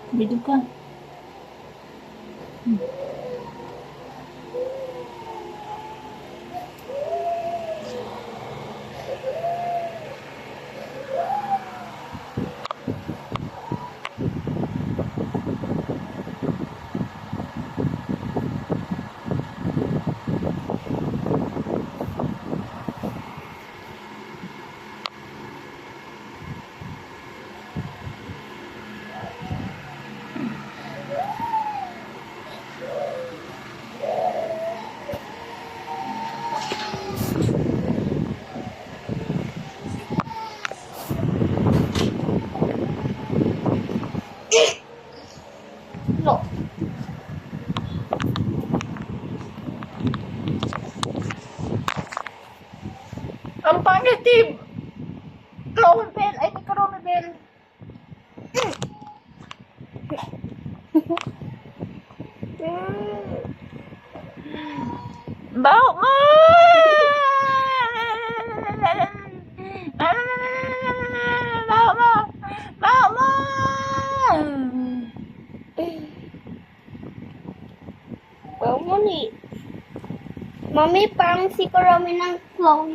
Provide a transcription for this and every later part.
Dito ka. No. Ang pangit, Tim. Chloe Bell. Ay, ni Chloe Bell. Baho mo! Baho mo! Baho mo! Well, mami. Mami, parang si Karami ng Chloe.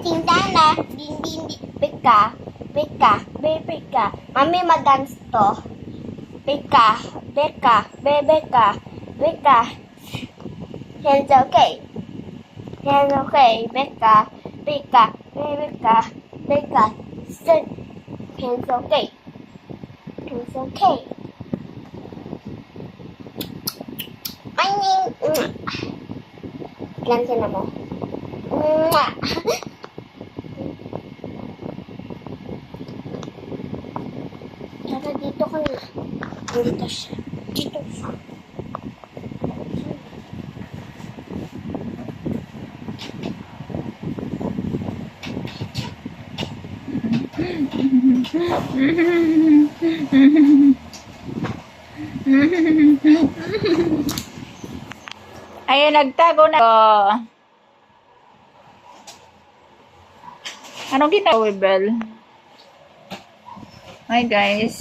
Tindana, din, beka, beka. Mami, madance to. Beka, beka. Hands okay. Hands okay. Beka. Sit. Hands okay. Hands okay. Ganyan na mo. Mwah. Tara, dito ka na. Dito siya. Dito siya. Ayun, nagtago na. Anong ginagawa, Bell? Hi guys,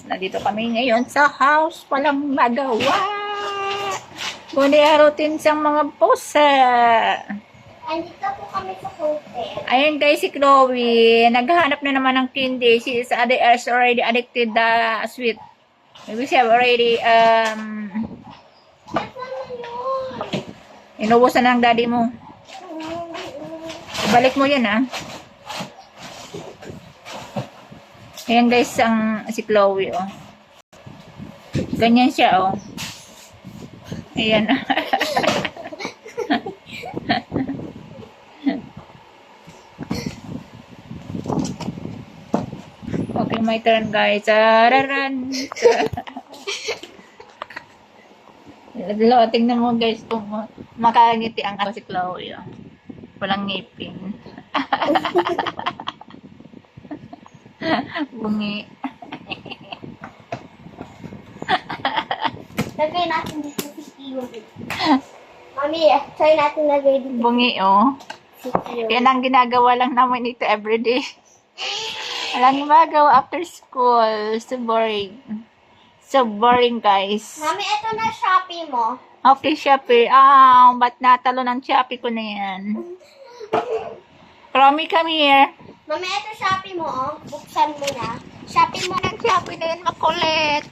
nandito kami ngayon sa house. Walang magawa. Kundi arutin siyang mga pusa. Andito po kami sa hotel. Ayun guys, si Chloe, naghahanap na naman ng candy. She is already addicted the sweet. Maybe she have already, inubusan ng daddy mo. Balik mo yan, ah. Ayan guys, ang si Chloe, oh. Ganyan siya, oh. Ayan. Okay, my turn guys. Tararan. Tingnan mo guys kung makangiti ang si Chloe, oh. Walang ngipin. Bungi. Lagay natin dito si Kiyo. Mami, try natin lagay dito Bungi, oh. si Kiyo. Yan ang ginagawa lang namin ito everyday. Walang magawa after school. So boring. So boring, guys. Mami, ito na Shopee mo. Okay, Shopee. Ba't natalo ng Shopee ko na yan? Romy, come here. Mami, ito Shopee mo, oh. Buksan mo na. Shopee mo na. Ang Shopee na yan, makulit.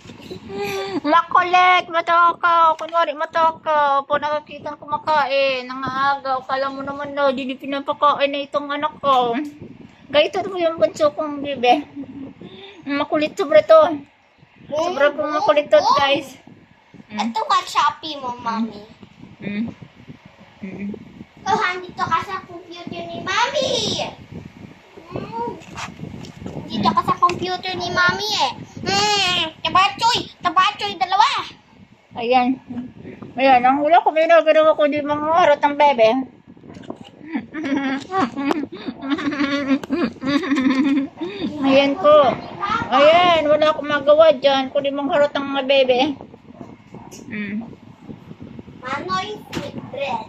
Makulit, matakaw. Kunwari, matakaw. Po nakakita kumakain. Nangaagaw. Kala mo naman na, hindi pinapakain na itong anak ko. Ganito mo yung bunso kong bibe. Makulit sobra to. Sobra pong makulit to, guys. Ito ka Shopee mo, Mami. So, dito ka sa computer ni Mami. Dito ka sa computer ni Mami eh. Tabachoy, dalawa. Ayan. Ayan, ang hula ko, ginagawa ko di mga harot ng bebe. Ayan ko. Ayan, wala akong magawa dyan. Kundi mga harot ng mga bebe. Manoy sweet bread.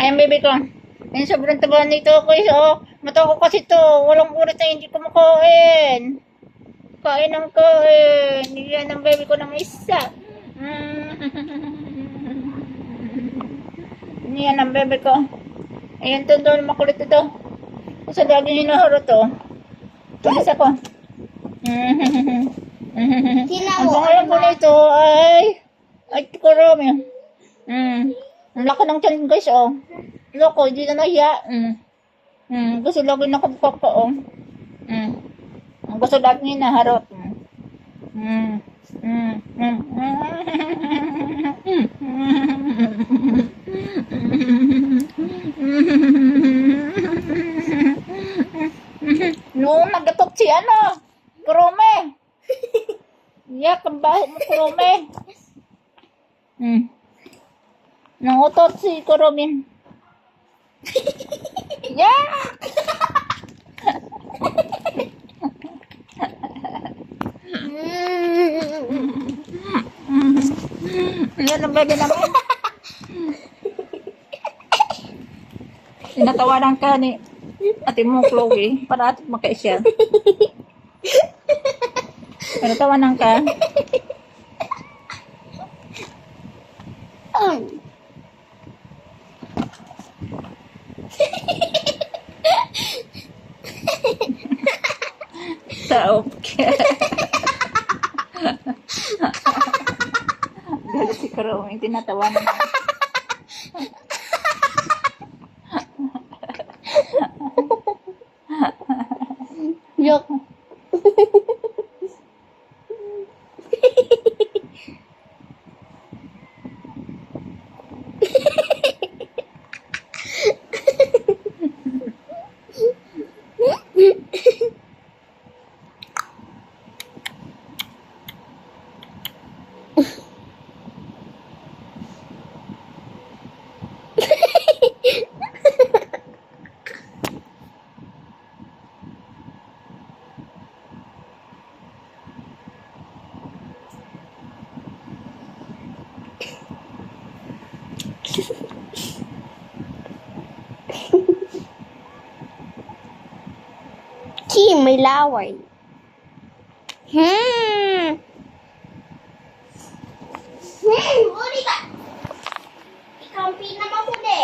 Ayan, baby ko. Ayan, sobrang taba nito, guys. Oh, mata ko kasi to. Walang oras na hindi ko makain. Kain ng kain. Yan ang baby ko ng isa. Yan ang baby ko. Ayan, to doon. Makulit ito. Kasi lagi hinaharot to. Tulis ako. Ang pangalan ko nito ay kurami. Ang laki ng tiyan, guys, oh. Loko, hindi na nahiya. Gusto lagi nakapapa, oh. Ang gusto lagi hinaharot. No, nagatot si ano. Kurome. Yak, ang baho mo, kurome. Nangutot si Kurome. Yak! Yan ang baby naman. Tinatawanan ka ni ate mo, Chloe, para atit makaisya. Tinatawanan ka. Taop ka. Galit si Karong, tinatawanan ka. Yok. May laway. Huli ka! Ikaw ang pinamahuli.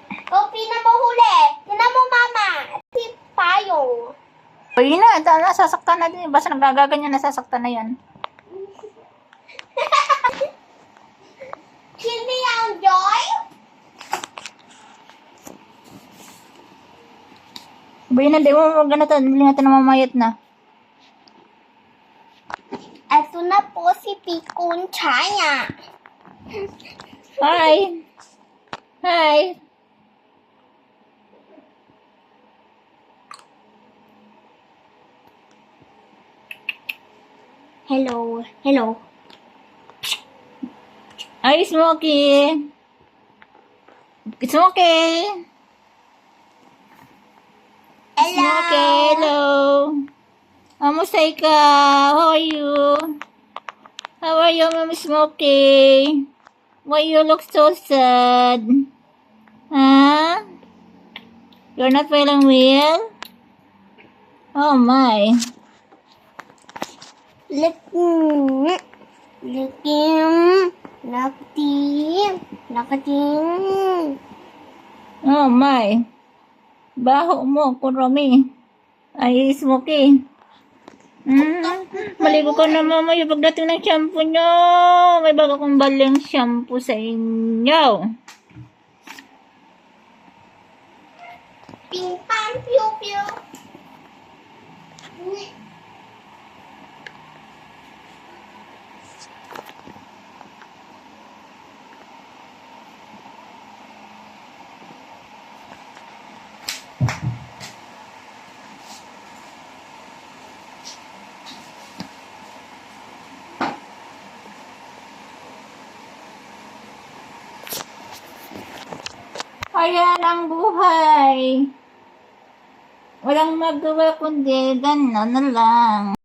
Ikaw ang pinamahuli. Tinan mo, mama. Si Payong. O yun na, nasasaktan na din. Basta nagagaganyan, nasasaktan na yan. Hindi ang Joy. Ba yun na, di mo ganito. Bili natin na mamayat na. Ito na po si Pikun Chaya. Hi! Hi! Hello. Hello. Hi, Smokey! Smokey! Hello. Smokey, hello! Kamusta ikaw? How are you? How are you, Mama Smokey? Why you look so sad? Huh? You're not feeling well? Oh my. Looking. Oh my. Baho mo, Kurami. Ay, Smokey. Maligo ka na, mamaya pagdating ng shampoo nyo. May bago kong baling shampoo sa inyo. Ping pang pew pew. Ayan ang buhay. Walang magawa kundi gano'n na lang.